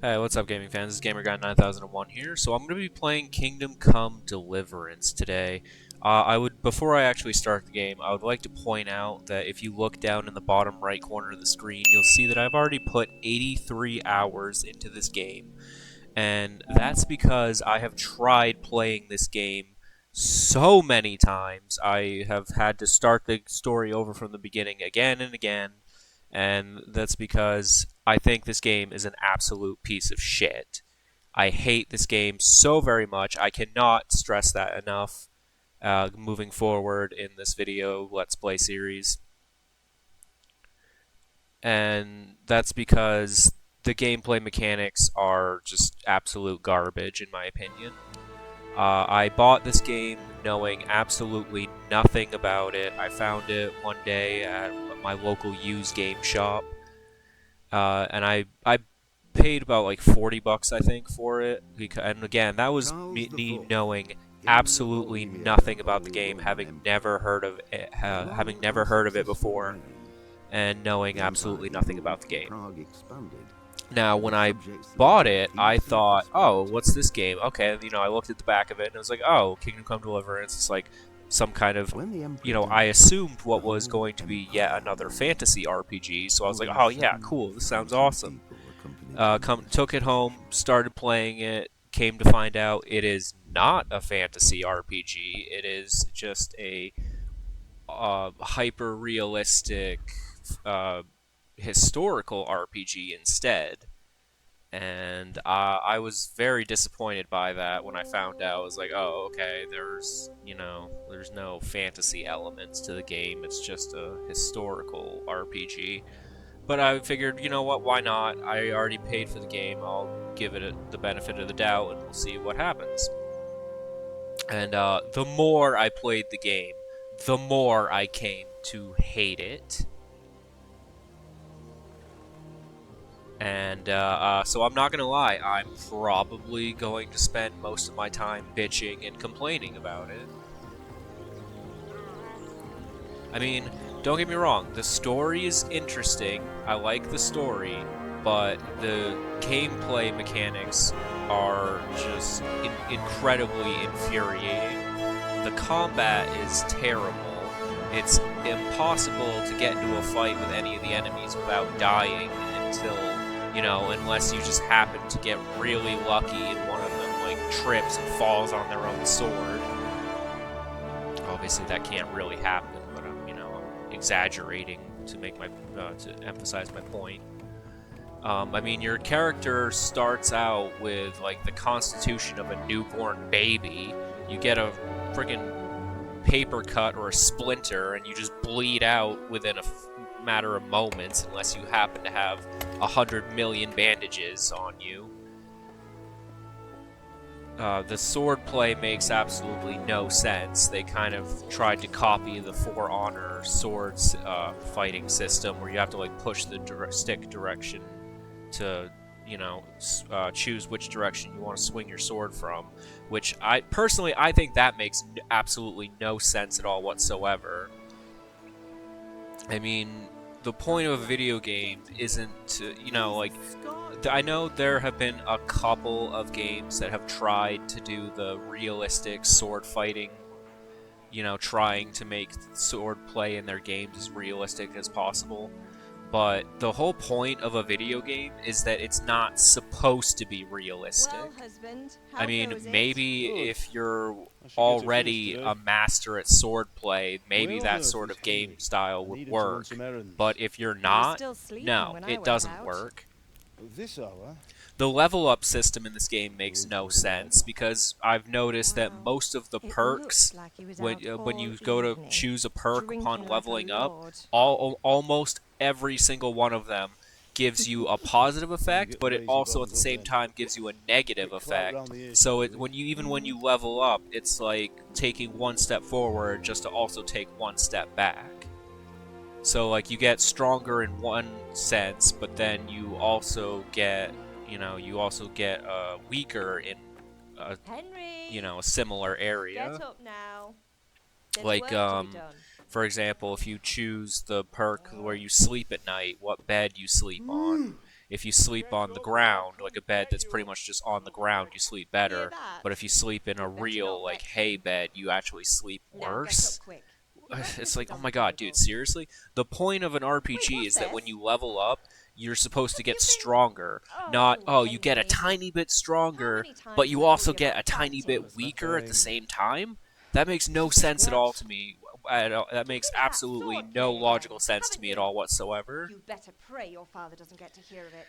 Hey, what's up, gaming fans? This is GamerGuy9001 here. So I'm going to be playing Kingdom Come Deliverance today. Before I actually start the game, I would like to point out that if you look down in the bottom right corner of the screen, you'll see that I've already put 83 hours into this game. And that's because I have tried playing this game so many times. I have had to start the story over from the beginning again and again, and that's because I think this game is an absolute piece of shit. I hate this game so very much. I cannot stress that enough moving forward in this video Let's Play series. And that's because the gameplay mechanics are just absolute garbage, in my opinion. I bought this game knowing absolutely nothing about it. I found it one day at my local used game shop, and I paid about like 40 bucks, I think, for it. And again, that was me knowing absolutely nothing about the game, having never heard of it before, and knowing absolutely nothing about the game. Now, when I bought it, I thought, oh, what's this game? Okay, I looked at the back of it, and I was like, oh, Kingdom Come Deliverance. It's like some kind of, I assumed what was going to be yet another fantasy RPG, so I was like, oh, yeah, cool, this sounds awesome. Took it home, started playing it, came to find out it is not a fantasy RPG. It is just a hyper-realistic historical RPG instead. And I was very disappointed by that when I found out. I was like, oh, okay, there's no fantasy elements to the game. It's just a historical RPG. But I figured, you know what, why not? I already paid for the game. I'll give it the benefit of the doubt, and we'll see what happens. And the more I played the game, the more I came to hate it. And so I'm not going to lie, I'm probably going to spend most of my time bitching and complaining about it. I mean, don't get me wrong, the story is interesting, I like the story, but the gameplay mechanics are just incredibly infuriating. The combat is terrible. It's impossible to get into a fight with any of the enemies without dying until, unless you just happen to get really lucky and one of them, trips and falls on their own sword. Obviously, that can't really happen, but I'm exaggerating to make to emphasize my point. I mean, your character starts out with, the constitution of a newborn baby. You get a friggin' paper cut or a splinter, and you just bleed out within a matter of moments, unless you happen to have 100 million bandages on you. The sword play makes absolutely no sense. They kind of tried to copy the For Honor swords fighting system, where you have to push the stick direction to choose which direction you want to swing your sword from, which I think that makes absolutely no sense at all whatsoever. I mean, the point of a video game isn't to, I know there have been a couple of games that have tried to do the realistic sword fighting, trying to make sword play in their games as realistic as possible. But the whole point of a video game is that it's not supposed to be realistic. Well, husband, I mean, maybe if you're already a master at swordplay, maybe that sort of game style would work. But if you're not, no, it doesn't work. This hour? The level up system in this game makes no sense, because I've noticed that most of the perks, when you go to choose a perk upon leveling up, almost every single one of them gives you a positive effect, but it also at the same time gives you a negative effect. So when you level up, it's like taking one step forward just to also take one step back. So you get stronger in one sense, but then you also get weaker in a, a similar area. Get up now. For example, if you choose the perk where you sleep at night, what bed you sleep on, If you sleep on the ground, like a bed that's pretty much just on the ground, you sleep Hear better. that? But if you sleep in a You'd better real, not like, vex hay him. bed, you actually sleep Now get up worse. quick. Your It's breakfast like, is oh on my the god, dude, table. seriously? The point of an Wait, RPG what's is that when this? you level up, you're supposed to Have get you been... stronger. Not, Oh, oh, you get a Henry. tiny bit How stronger, many but times have you I told also you get a about tiny bit fighting? weaker at the Nothing. same time? That makes It's no just a sense at all scratch. to me. That You've makes been at that absolutely sword no play logical again, sense to haven't me at you? all whatsoever. You'd better pray your father doesn't get to hear of it.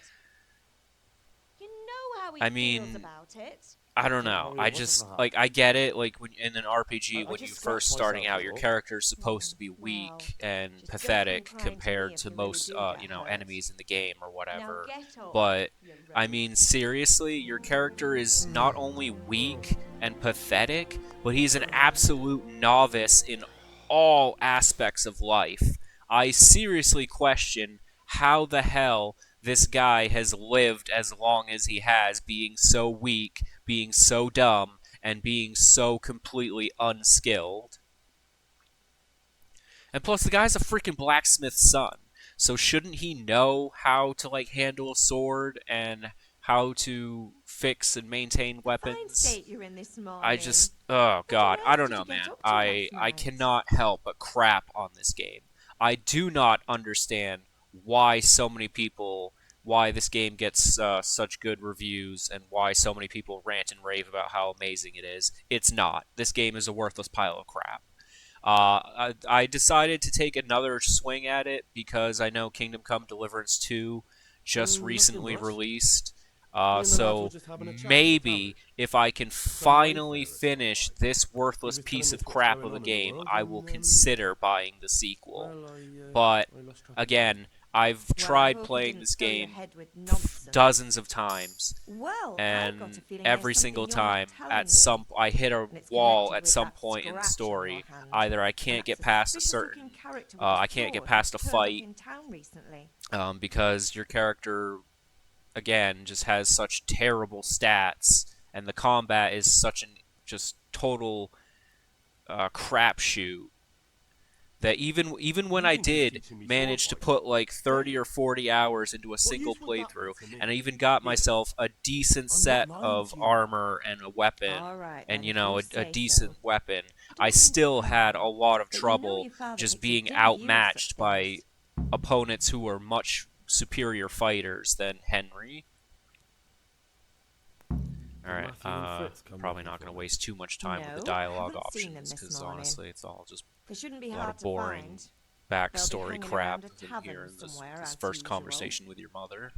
You know how he I feels mean, about it. I don't Don't know. worry, I it wasn't just that. like I get it. Like when in an RPG, I when just you first scratched starting myself, out, is your all. character's supposed to be Well, weak and just don't come pathetic crying to me compared if to you really most, do get you know, hurt. enemies in the game or Now whatever. get up, But you I rogue. mean, seriously, your character is not only weak and pathetic, but he's an absolute novice in all aspects of life. I seriously question how the hell this guy has lived as long as he has, being so weak, being so dumb, and being so completely unskilled. And plus, the guy's a freaking blacksmith's son. So shouldn't he know how to like handle a sword and how to fix and maintain A fine weapons? state you're in this morning. I just, oh What on god, I earth don't did know, you get man. up to last I night? cannot help but crap on this game. I do not understand why so many people, why this game gets such good reviews, and why so many people rant and rave about how amazing it is. It's not. This game is a worthless pile of crap. I decided to take another swing at it because I know Kingdom Come Deliverance 2 just Nothing recently much. released. Me and the lads were So just having a chat at the maybe tavern. if I can Some finally wayfarers finish stopped by. this worthless He was piece telling of us what's crap going of a on in the game, world, I will and, consider buying the sequel. well, But I lost track of time. again, I've Well, I tried hope you playing didn't this fill your game head with nonsense. dozens of times, Well, I've got and a feeling every there's single something you're time not telling at me. some I hit a And it's wall connected at with some that point in the scratch on your story. hand. Either I And can't that get past a suspicious-looking certain character with a I can't get sword past a who's turned up fight in town recently. because your character again just has such terrible stats, and the combat is such an just total crapshoot that even when You I think he's did teaching me manage to sword put like fighting? 30 or 40 hours into a single use would that be playthrough, for me? and I even got Here, myself a decent I'm not set lying of to you. armor and a weapon, All right, and then, you if know you a say decent so. weapon, I I don't still mean to had pry, a lot of but you know trouble your father just takes a being dim view of such outmatched by things. opponents who were much superior fighters than Henry. Alright, Matthew and Fritz come probably looking not for going to me. waste too much time with the No, dialogue haven't seen them options, this because morning. honestly, it's all just They shouldn't be a lot hard of to boring find. backstory hanging crap around a of him tavern here in this, somewhere, this as first usual. conversation with your mother.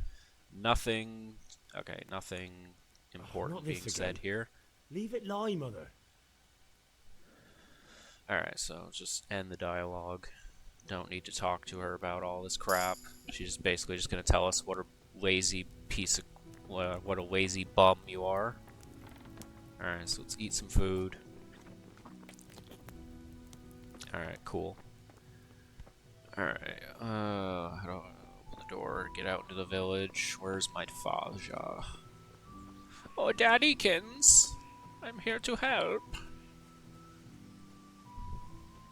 Nothing, okay, nothing important not being this said again. here. Leave it lie, mother. Alright, so just end the dialogue. Don't need to talk to her about all this crap. She's basically just going to tell us what a lazy piece of, what a lazy bum you are. Alright, so let's eat some food. Alright, cool. Alright, how do I open the door, get out into the village? Where's my father? Oh, Daddykins! I'm here to help.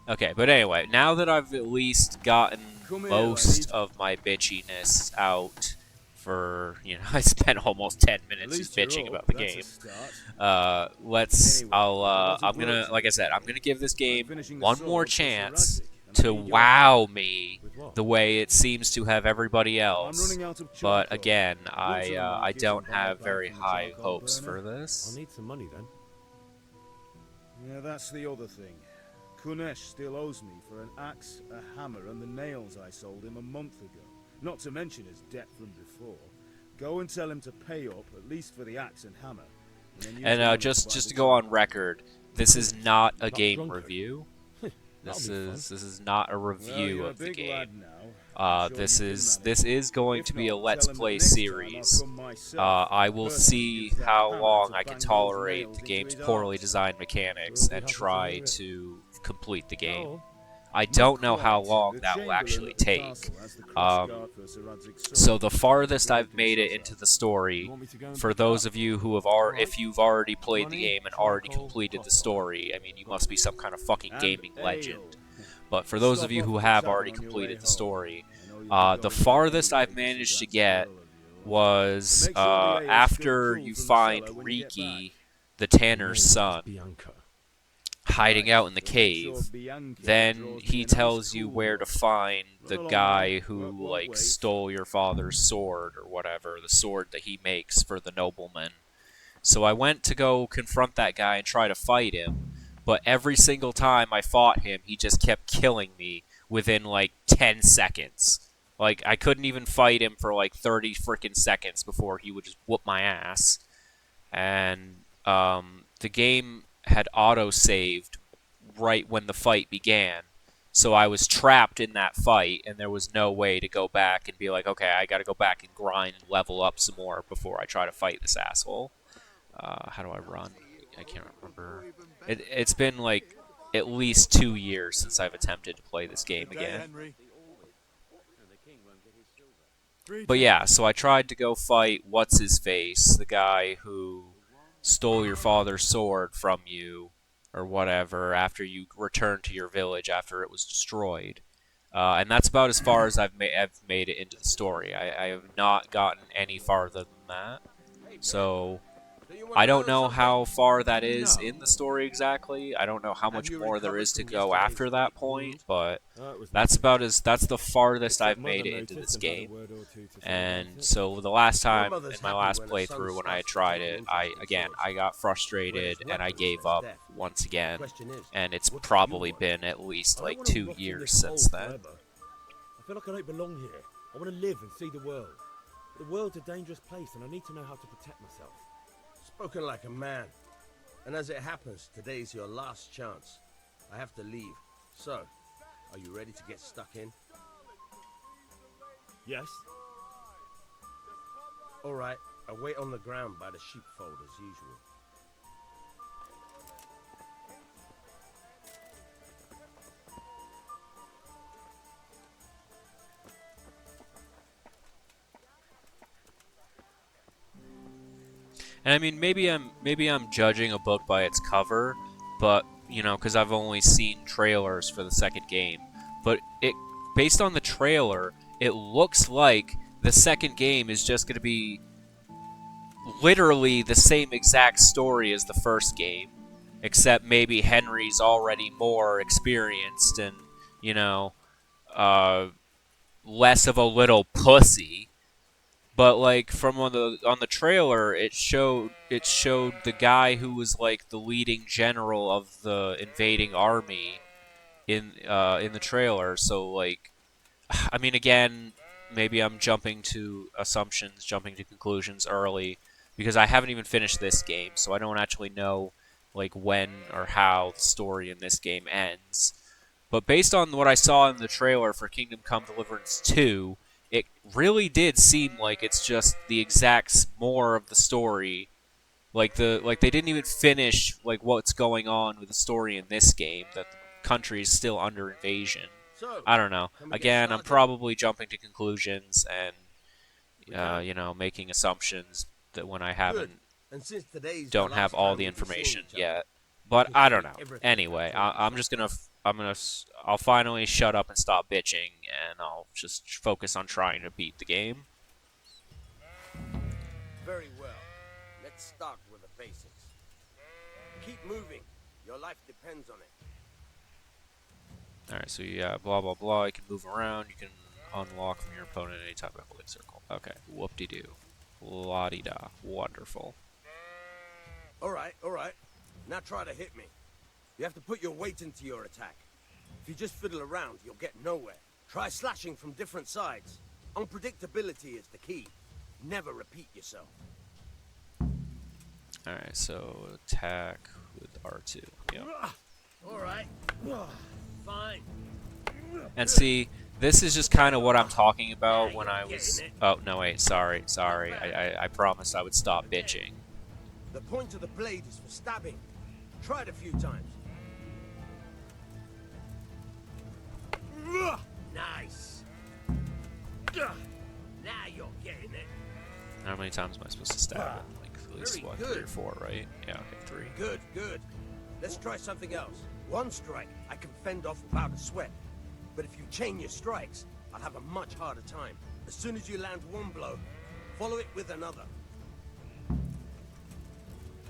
Okay, but anyway, now that I've at least gotten most of my bitchiness out for, you know, I spent almost 10 minutes just bitching about the game. I'm gonna, like I said, I'm gonna give this game one more chance to wow me the way it seems to have everybody else. But again, I don't have very high hopes for I'll this. need some money then. Yeah, that's the other thing. Kunesh still owes me for an axe, a hammer, and the nails I sold him a month ago. Not to mention his debt from before. Go and tell him to pay up, at least for the axe and hammer. And just to go on record, this is not a game review. This is not a review of the game. This is going to be a Let's Play series. I will see how long I can tolerate the game's poorly designed mechanics and try to complete the game. I don't know how long that will actually take. So the farthest I've made it into the story, for those of you who have if you've already played the game and already completed the story, I mean, you must be some kind of fucking gaming legend. But for those of you who have already completed the story, the farthest I've managed to get was Make sure the ale's still after cool you from the find cellar when you get Riki, back. the Tanner's son, Bianca. hiding out in the But make cave, sure Bianca then draws me he a nice tells you cool where one. to find Run the along guy now. who, Work won't like, wait. stole your father's sword or whatever, the sword that he makes for the nobleman. So I went to go confront that guy and try to fight him, but every single time I fought him, he just kept killing me within, like, 10 seconds. Like, I couldn't even fight him for, like, 30 freaking seconds before he would just whoop my ass. And the game had auto-saved right when the fight began. So I was trapped in that fight, and there was no way to go back and be like, okay, I gotta go back and grind and level up some more before I try to fight this asshole. How do I run? I can't remember. It's been like at least 2 years since I've attempted to play this game again. But yeah, so I tried to go fight What's-His-Face, the guy who stole your father's sword from you, or whatever, after you returned to your village after it was destroyed. And that's about as far as I've made it into the story. I have not gotten any farther than that. So I don't know how far that is in the story exactly. I don't know how much more there is to go after that point, but that's the farthest I've made it into this game. And so the last time in my last playthrough when I tried it, I got frustrated and I gave up once again. And it's probably been at least like 2 years since then. I feel like I don't belong here. I want to live and see the world. But the world's a dangerous place and I need to know how to protect myself. Spoken like a man. And as it happens, today's your last chance. I have to leave. So, are you ready to get stuck in? Yes? Alright, I'll wait on the ground by the sheepfold as usual. And I mean, maybe I'm judging a book by its cover, but you know, because I've only seen trailers for the second game. But based on the trailer, it looks like the second game is just going to be literally the same exact story as the first game, except maybe Henry's already more experienced and, you know, less of a little pussy. But like from on the trailer, it showed the guy who was like the leading general of the invading army in the trailer. So like, I mean, again, maybe I'm jumping to assumptions, jumping to conclusions early because I haven't even finished this game, so I don't actually know like when or how the story in this game ends. But based on what I saw in the trailer for Kingdom Come Deliverance 2, it really did seem like it's just the exact more of the story. Like they didn't even finish like what's going on with the story in this game. That the country is still under invasion. So, I don't know. can we get Again, I'm started? probably jumping to conclusions and you know, making assumptions that when I haven't And since today's don't the have last all time the we'll be seeing information each other, yet. But can I don't know. keep everything Anyway, between I'll finally shut up and stop bitching, and I'll just focus on trying to beat the game. Very well. Let's start with the basics. Keep moving. Your life depends on it. Alright, so yeah, blah blah blah, you can move around, you can unlock from your opponent any type of holding circle. Okay, whoop-de-doo. La-di-da. Wonderful. Alright. Now try to hit me. You have to put your weight into your attack. If you just fiddle around, you'll get nowhere. Try slashing from different sides. Unpredictability is the key. Never repeat yourself. Alright, so attack with R2. Yep. Alright. Fine. And see, this is just kind of what I'm talking about when I was... Oh, no, wait, sorry. I promised I would stop bitching. The point of the blade is for stabbing. Try it a few times. Nice. Now you're getting it. How many times am I supposed to stab it? Like, at least, Very what, good. 3 or 4, right? Yeah, okay, 3. Good. Let's try something else. One strike I can fend off without a sweat. But if you chain your strikes, I'll have a much harder time. As soon as you land one blow, Follow it with another.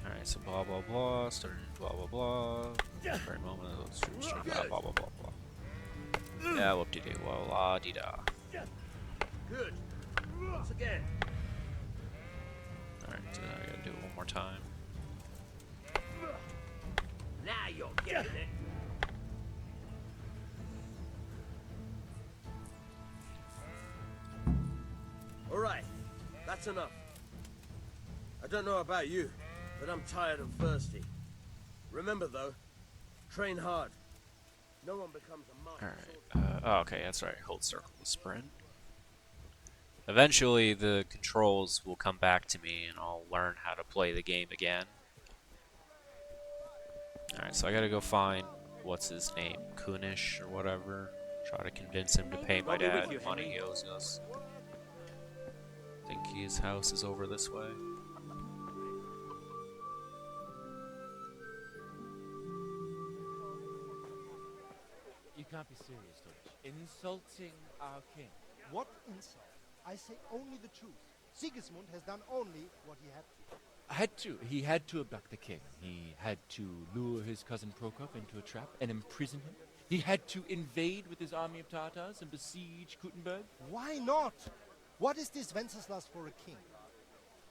Alright, so blah blah blah, started blah blah blah. Very moment of those troops blah blah blah blah blah. Yeah, whoop de doo, wah la dee da. Good. Once again. Alright, I gotta do it one more time. Now you're getting it. All right, that's enough. I don't know about you, but I'm tired and thirsty. Remember though, train hard. No one becomes a master. Alright, oh, okay, that's right. Hold circle to sprint. Eventually, the controls will come back to me, and I'll learn how to play the game again. Alright, so I gotta go find, what's his name, Kunish or whatever. Try to convince him to pay my dad the money he owes us. I think his house is over this way. You can't be serious, Deutsch. Insulting our king. What insult? I say only the truth. Sigismund has done only what he had to. He had to abduct the king. He had to lure his cousin Prokop into a trap and imprison him. He had to invade with his army of Tartars and besiege Kuttenberg. Why not? What is this Wenceslas for a king?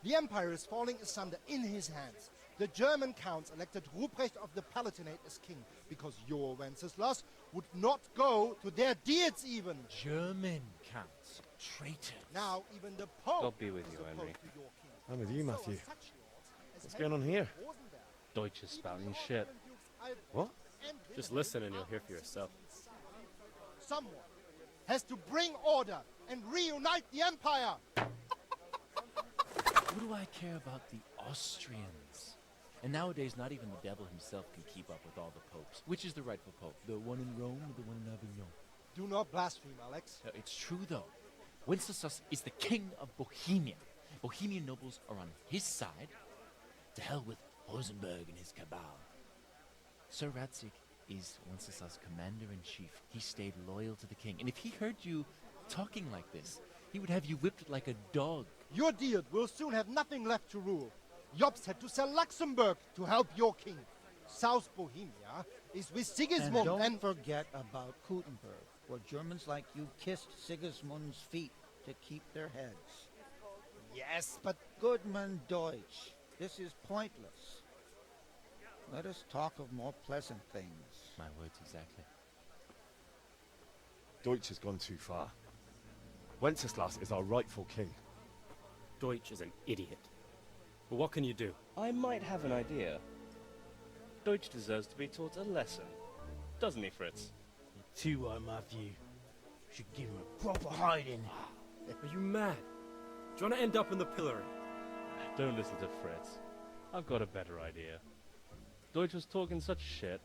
The empire is falling asunder in his hands. The German counts elected Ruprecht of the Palatinate as king because your Wenceslas would not go to their deeds even. German counts. Traitors. Now even the Pope God be with you, is opposed Henry. to your king. I'm with you, So are Matthew. such lords as What's going on Henry here? of Rosenberg. Deutsch is spouting shit. What? Just listen and you'll hear for yourself. Someone has to bring order and reunite the empire. What do I care about the Austrians? And nowadays, not even the devil himself can keep up with all the popes. Which is the rightful pope? The one in Rome or the one in Avignon? Do not blaspheme, Alex. It's true, though. Wenceslas is the king of Bohemia. Bohemian nobles are on his side. To hell with Rosenberg and his cabal. Sir Ratzik is Wenceslas' commander-in-chief. He stayed loyal to the king. And if he heard you talking like this, he would have you whipped like a dog. Your deed will soon have nothing left to rule. Jobst had to sell Luxembourg to help your king. South Bohemia is with Sigismund And and... don't forget about Kuttenberg, where Germans like you kissed Sigismund's feet to keep their heads. Yes, but... Goodman Deutsch, this is pointless. Let us talk of more pleasant things. My words exactly. Deutsch has gone too far. Wenceslas is our rightful king. Deutsch is an idiot. But what can you do? I might have an idea. Deutsch deserves to be taught a lesson. Doesn't he, Fritz? Too right, Matthew. Should give him a proper hiding. Are you mad? Do you want to end up in the pillory? Don't listen to Fritz. I've got a better idea. Deutsch was talking such shit,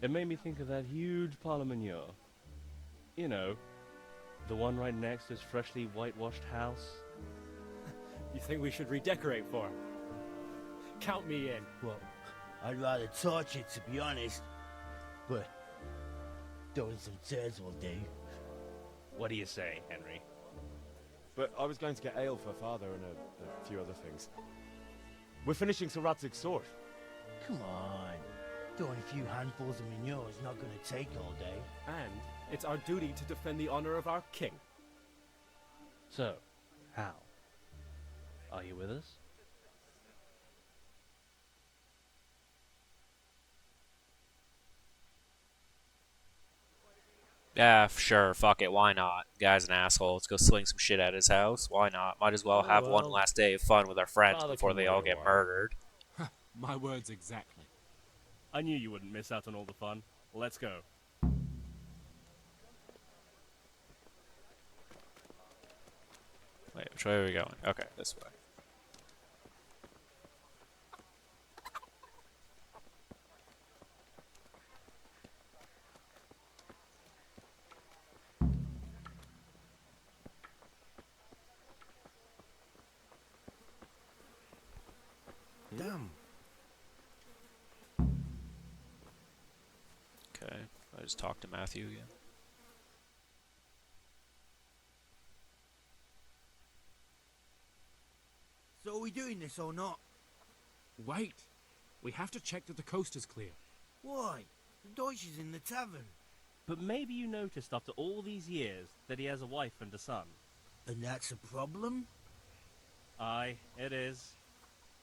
it made me think of that huge Parliament. You know, the one right next to his freshly whitewashed house. You think we should redecorate for him? Count me in. Well, I'd rather torch it, to be honest. But throwing some turds will do. What do you say, Henry? But I was going to get ale for father and a few other things. We're finishing Sir Radzig's sword. Come on. Throwing a few handfuls of manure is not going to take all day. And it's our duty to defend the honor of our king. So, how? Are you with us? Yeah, sure, fuck it, why not? Guy's an asshole, let's go sling some shit at his house. Why not? Might as well have one last day of fun with our friends Father before can they wait all a get while. murdered. My words exactly. I knew you wouldn't miss out on all the fun. Let's go. Wait, which way are we going? Okay, this way. Damn. Okay, I just talked to Matthew again. doing this or not? Wait. We have to check that the coast is clear. Why? The Deutsch is in the tavern. But maybe you noticed after all these years that he has a wife and a son. And that's a problem? Aye, it is.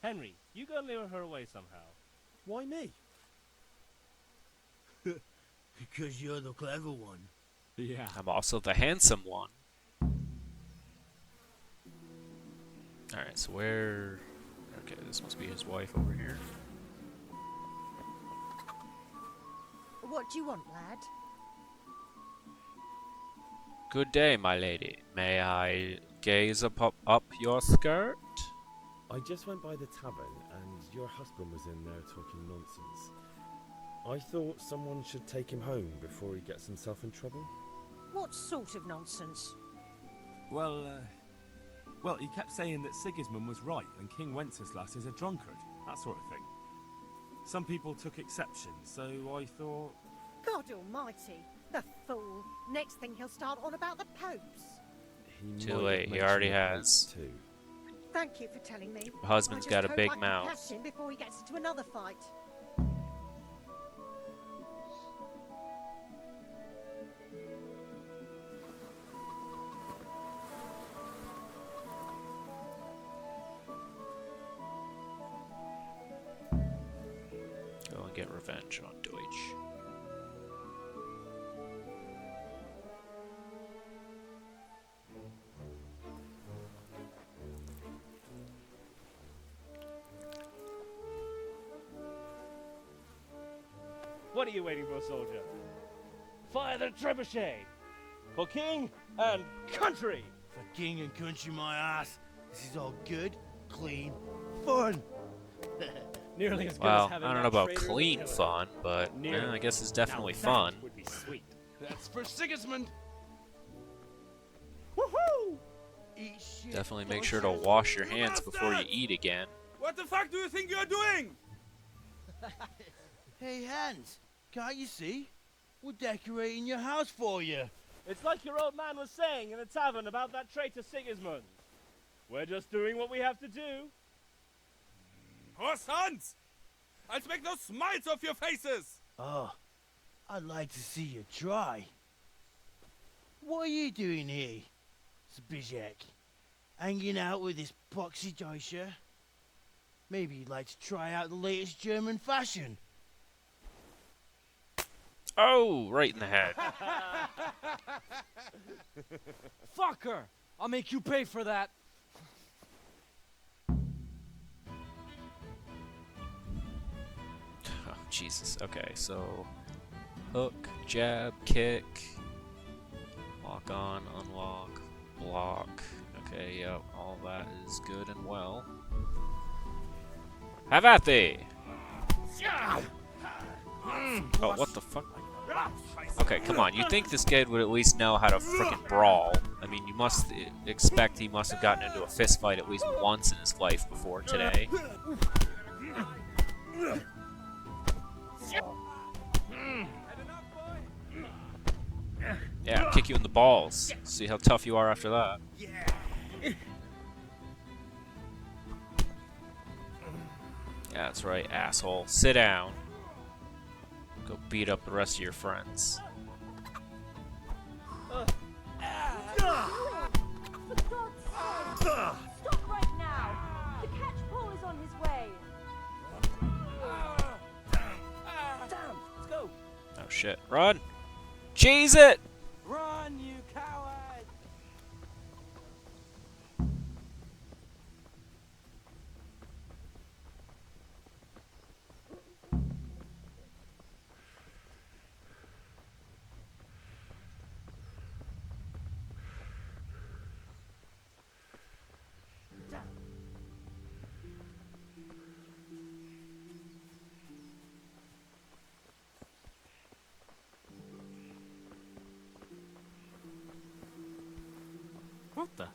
Henry, you go and lure her away somehow. Why me? Because you're the clever one. Yeah. I'm also the handsome one. Alright, so where... Okay, this must be his wife over here. What do you want, lad? Good day, my lady. May I gaze up your skirt? I just went by the tavern and your husband was in there talking nonsense. I thought someone should take him home before he gets himself in trouble. What sort of nonsense? Well, he kept saying that Sigismund was right and King Wenceslas is a drunkard, that sort of thing. Some people took exception, so I thought... God almighty, the fool. Next thing he'll start on about the popes. Too late, he already has. Too. Thank you for telling me. Your husband's got a I just big hope I can mouth. catch him before he gets into another fight. Go and get revenge on Deutsch. What are you waiting for, soldier? Fire the trebuchet! For king and country! For king and country, my ass. This is all good, clean, fun. Nearly as good Well, as having I don't that know about traitor in the clean pillar. fun, but I guess it's definitely fun. Would be sweet. That's for Sigismund. Woohoo! Eat shit, Definitely make don't sure to you? wash your hands before you eat again. What the fuck do you think you're doing? Hey, Hans, can't you see? We're decorating your house for you. It's like your old man was saying in the tavern about that traitor Sigismund. We're just doing what we have to do. Poor sons! I'll make those smiles off your faces! Oh, I'd like to see you try. What are you doing here, Zbigniew? Hanging out with this poxy Deutscher? Maybe you'd like to try out the latest German fashion. Oh, right in the head. Fucker! I'll make you pay for that. Oh, Jesus. Okay, so hook, jab, kick, lock on, unlock, block. Okay, yep, all that is good and well. Have at thee! Oh, what the fuck? Okay, come on. You'd think this kid would at least know how to frickin' brawl. I mean, you must expect he must have gotten into a fist fight at least once in his life before today. Yeah, I'll kick you in the balls. See how tough you are after that. Yeah, that's right, asshole. Sit down. Go beat up the rest of your friends. Stop right now! The catch-pole is on his way! Damn, let's go! Oh shit. Run! Cheese it! Run, you coward! What the?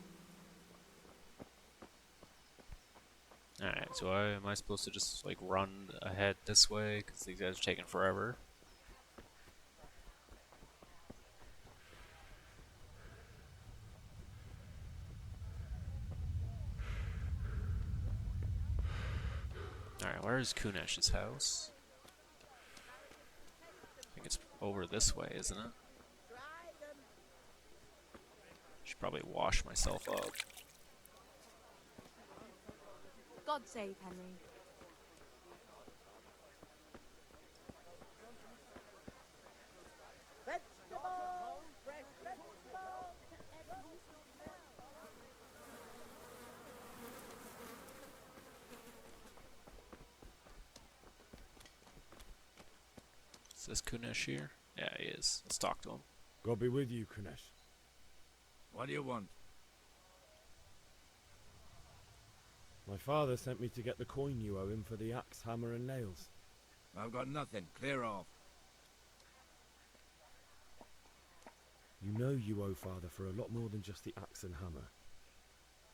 Alright, so am I supposed to just, like, run ahead this way? Because these guys are taking forever. Alright, where is Kunesh's house? I think it's over this way, isn't it? Should probably wash myself up. God save Henry. Is this Kunesh here? Yeah, he is. Let's talk to him. God be with you, Kunesh. What do you want? My father sent me to get the coin you owe him for the axe, hammer, and nails. I've got nothing. Clear off. You know you owe father for a lot more than just the axe and hammer.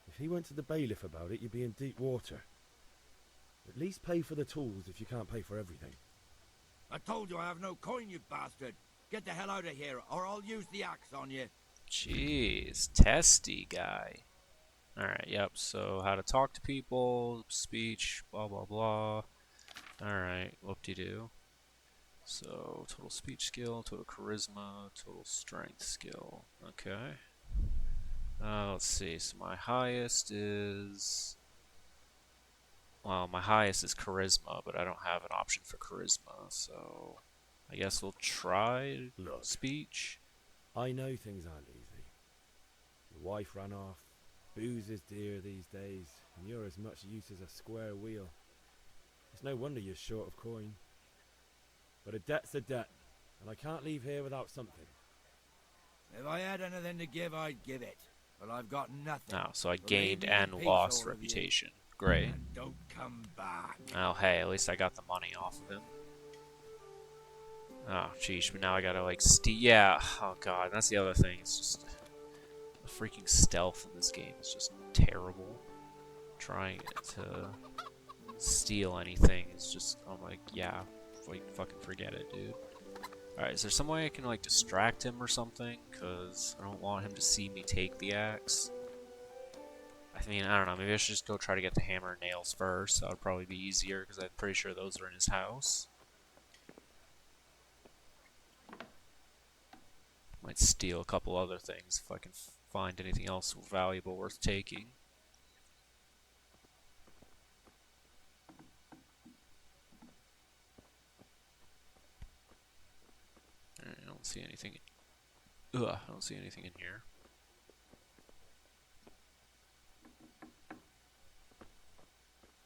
If he went to the bailiff about it, you'd be in deep water. At least pay for the tools if you can't pay for everything. I told you I have no coin, you bastard. Get the hell out of here, or I'll use the axe on you. Jeez, testy guy. Alright, yep, so how to talk to people, speech, blah blah blah. Alright, whoop-de-doo. So, total speech skill, total charisma, total strength skill. Okay. Let's see, so my highest is... Well, my highest is charisma, but I don't have an option for charisma, so... I guess we'll try speech. I know things aren't easy. Your wife ran off, booze is dear these days, and you're as much use as a square wheel. It's no wonder you're short of coin. But a debt's a debt, and I can't leave here without something. If I had anything to give, I'd give it. But I've got nothing. Oh, so I gained and lost reputation. Great. And don't come back. Oh, hey, at least I got the money off of him. Oh, jeez, but now I gotta, like, yeah, oh god, that's the other thing, it's just... The freaking stealth in this game is just terrible. Trying to steal anything is just, I'm like, yeah, like, fucking forget it, dude. Alright, is there some way I can, like, distract him or something? Because I don't want him to see me take the axe. I mean, I don't know, maybe I should just go try to get the hammer and nails first. That would probably be easier, because I'm pretty sure those are in his house. Might steal a couple other things if I can find anything else valuable worth taking. I don't see anything. I don't see anything in here.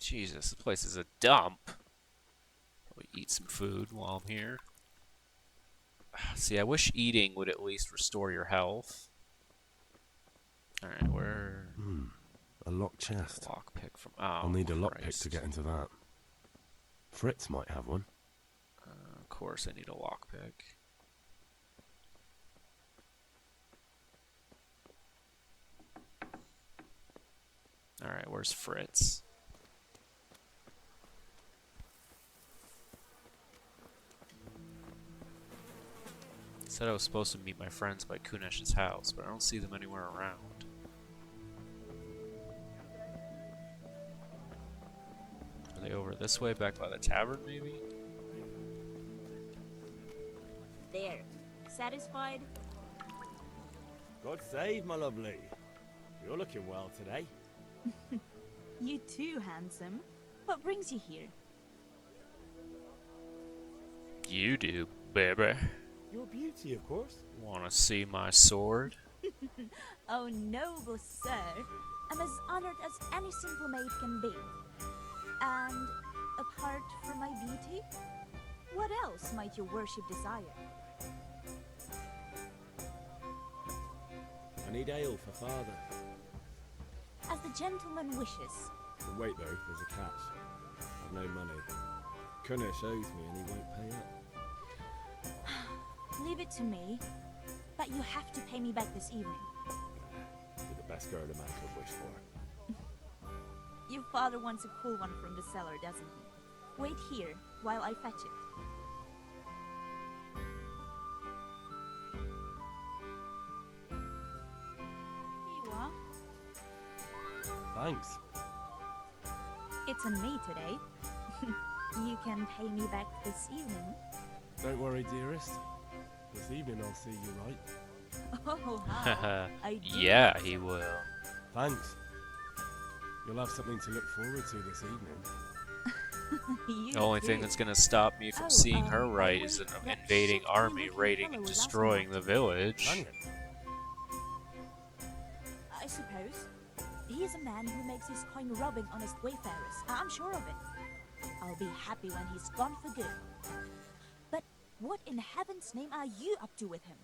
Jesus, this place is a dump. Probably eat some food while I'm here. See, I wish eating would at least restore your health. Alright, where... a locked chest. Lockpick from... Oh, I'll need a lockpick Christ. to get into that. Fritz might have one. Of course I need a lockpick. Alright, where's Fritz? Said I was supposed to meet my friends by Kunesh's house, but I don't see them anywhere around. Are they over this way, back by the tavern, maybe? There. Satisfied? God save, my lovely. You're looking well today. You too, handsome. What brings you here? You do, baby. Your beauty, of course. Wanna see my sword? Oh, noble sir. I'm as honored as any simple maid can be. And apart from my beauty, what else might your worship desire? I need ale for father. As the gentleman wishes. But wait though, there's a catch. I've no money. Kunesh owes me and he won't pay up. Leave it to me, but you have to pay me back this evening. You're the best girl a man could wish for. Your father wants a cool one from the cellar, doesn't he? Wait here while I fetch it. Here you are. Thanks. It's on me today. You can pay me back this evening. Don't worry, dearest. This evening I'll see you right. Oh, how? I do. Yeah, he will. Thanks. You'll have something to look forward to this evening. The only thing that's gonna stop me from seeing her right is an invading army raiding and destroying the village. I suppose. He is a man who makes his coin robbing honest wayfarers. I'm sure of it. I'll be happy when he's gone for good. But what in heaven's name are you up to with him?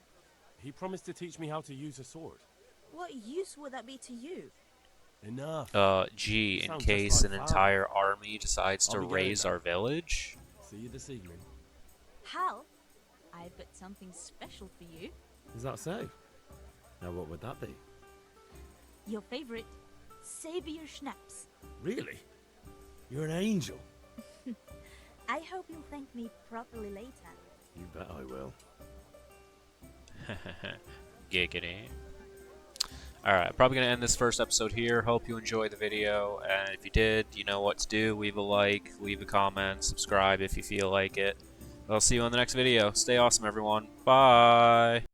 He promised to teach me how to use a sword. What use would that be to you? Enough. Gee, in Sounds case just an like entire army decides I'll to be getting raise there. our village? See you this evening. Hal, I've got something special for you. Is that so? Now what would that be? Your favorite, Savior Schnapps. Really? You're an angel. I hope you'll thank me properly later. You bet I will. Giggity. Alright, probably going to end this first episode here. Hope you enjoyed the video, and if you did, you know what to do. Leave a like, leave a comment, subscribe if you feel like it. I'll see you on the next video. Stay awesome, everyone. Bye!